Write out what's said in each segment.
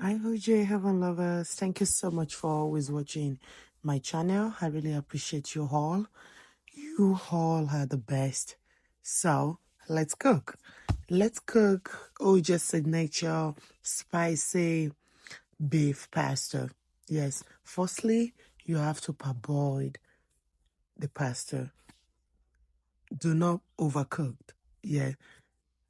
Hi, OJ, Heaven Lovers. Thank you so much for always watching my channel. I really appreciate you all. You all are the best. So, let's cook. Let's cook OJ's signature spicy beef pasta. Yes, firstly, you have to parboil the pasta. Do not overcook. Yeah,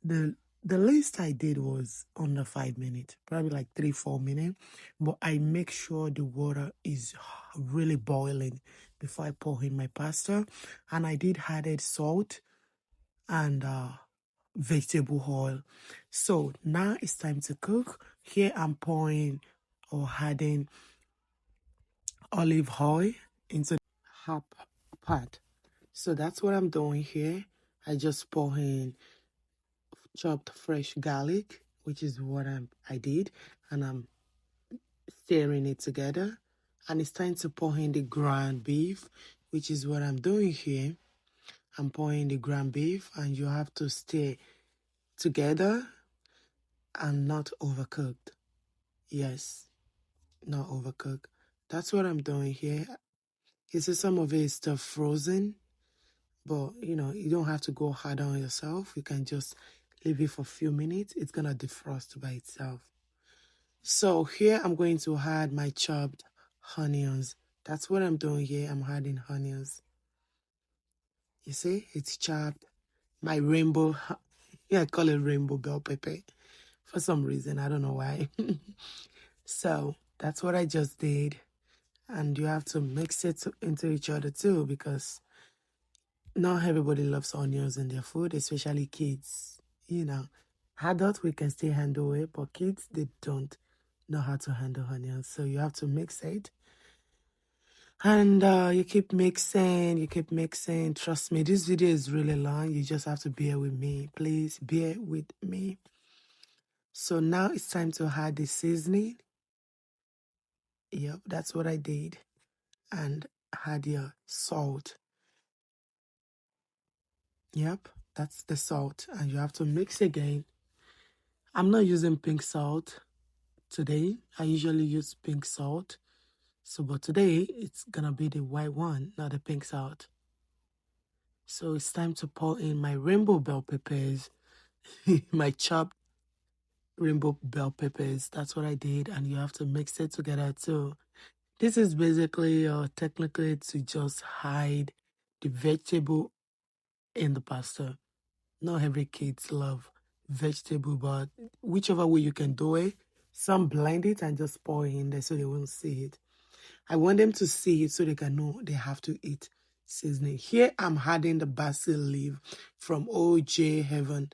the the least I did was under 5 minutes, probably like 3-4 minutes. But I make sure the water is really boiling before I pour in my pasta. And I did added salt and vegetable oil. So now it's time to cook. Here I'm pouring or adding olive oil into the half pot. So that's what I'm doing here. I just pour in chopped fresh garlic, which is what I did, and I'm stirring it together. And it's time to pour in the ground beef, which is what I'm doing here. I'm pouring the ground beef, and you have to stir together and not overcooked. Yes, not overcooked. That's what I'm doing here. You see, some of it is still frozen, but you don't have to go hard on yourself. You can just leave it for a few minutes. It's gonna defrost by itself. So here I'm going to add my chopped onions. That's what I'm doing here. I'm adding onions. You see, it's chopped. My rainbow, yeah, I call it rainbow bell pepper for some reason. I don't know why. So that's what I just did. And you have to mix it into each other too, because not everybody loves onions in their food, especially kids. Adults, we can still handle it, but kids, they don't know how to handle onions. So you have to mix it. And you keep mixing. Trust me, this video is really long. You just have to bear with me. Please bear with me. So now it's time to add the seasoning. Yep, that's what I did. And add your salt. Yep, that's the salt. And you have to mix again. I'm not using pink salt today. I usually use pink salt. So, but today it's gonna be the white one, not the pink salt. So it's time to pour in my rainbow bell peppers, my chopped rainbow bell peppers. That's what I did, and you have to mix it together too. This is basically or technically to just hide the vegetable in the pasta. Not every kids love vegetable, but whichever way you can do it, some blend it and just pour it in there so they won't see it. I want them to see it so they can know they have to eat seasoning. Here I'm adding the basil leaf from OJ Heaven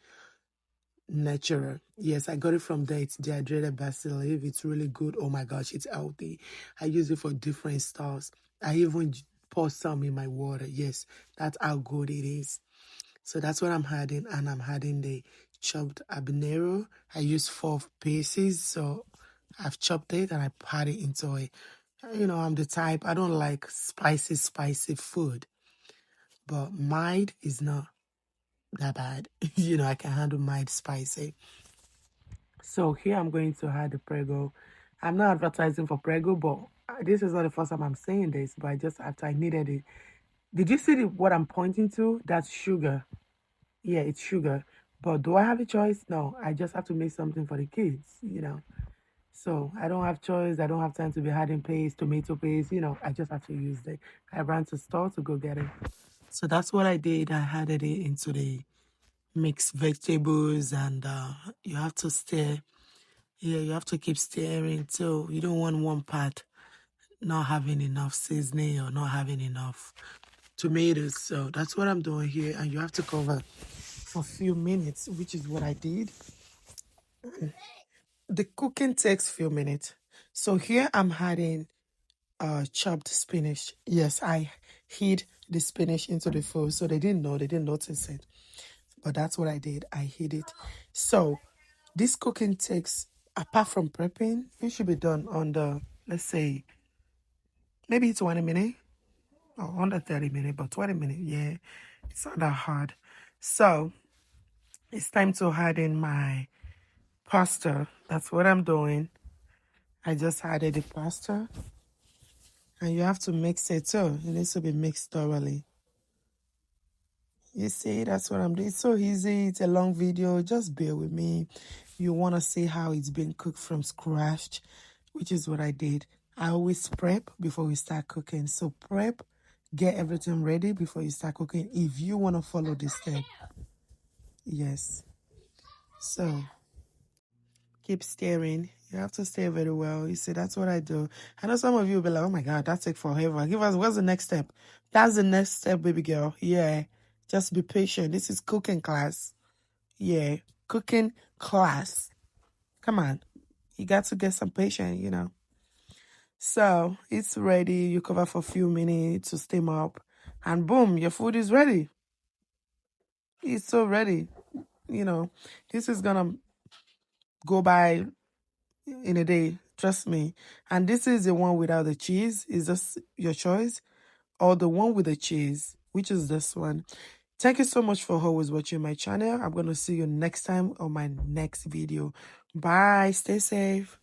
Natural. Yes, I got it from there. It's dehydrated basil leaf. It's really good. Oh my gosh, it's healthy. I use it for different stuffs. I even pour some in my water. Yes, that's how good it is. So that's what I'm adding, and I'm adding the chopped habanero. I use 4 pieces, so I've chopped it and I pat it into it. I'm the type, I don't like spicy food, but mild is not that bad. I can handle mild spicy. So here I'm going to add the Prego. I'm not advertising for Prego, but this is not the first time I'm saying this, but after I needed it. Did you see what I'm pointing to? That's sugar. Yeah, it's sugar. But do I have a choice? No, I just have to make something for the kids. So I don't have choice. I don't have time to be adding paste, tomato paste. I just have to use it. I ran to store to go get it. So that's what I did. I added it into the mixed vegetables, and you have to stir. Yeah, you have to keep stirring too. You don't want one part not having enough seasoning or not having enough tomatoes. So that's what I'm doing here, and you have to cover for a few minutes, which is what I did. The cooking takes a few minutes. So here I'm adding chopped spinach. Yes, I hid the spinach into the food, so they didn't notice it. But that's what I did. I hid it. So this cooking takes, apart from prepping, it should be done under, let's say, maybe 20 minutes or under 30 minutes, but 20 minutes, yeah, it's not that hard. So it's time to add in my pasta. That's what I'm doing. I just added the pasta. And you have to mix it too. It needs to be mixed thoroughly. You see, that's what I'm doing. It's so easy. It's a long video. Just bear with me. You want to see how it's been cooked from scratch, which is what I did. I always prep before we start cooking. So prep, get everything ready before you start cooking if you want to follow this step. Yes. So keep stirring. You have to stir very well. You see, that's what I do. I know some of you will be like, oh my God, that takes forever. Give us, what's the next step? That's the next step, baby girl. Yeah. Just be patient. This is cooking class. Yeah. Cooking class. Come on. You got to get some patience, you know. So it's ready. You cover for a few minutes to steam up. And boom, your food is ready. It's so ready. You know, this is going to go by in a day, trust me. And this is the one without the cheese. Is just your choice, or the one with the cheese, which is this one. Thank you so much for always watching my channel. I'm going to see you next time on my next video. Bye. Stay safe.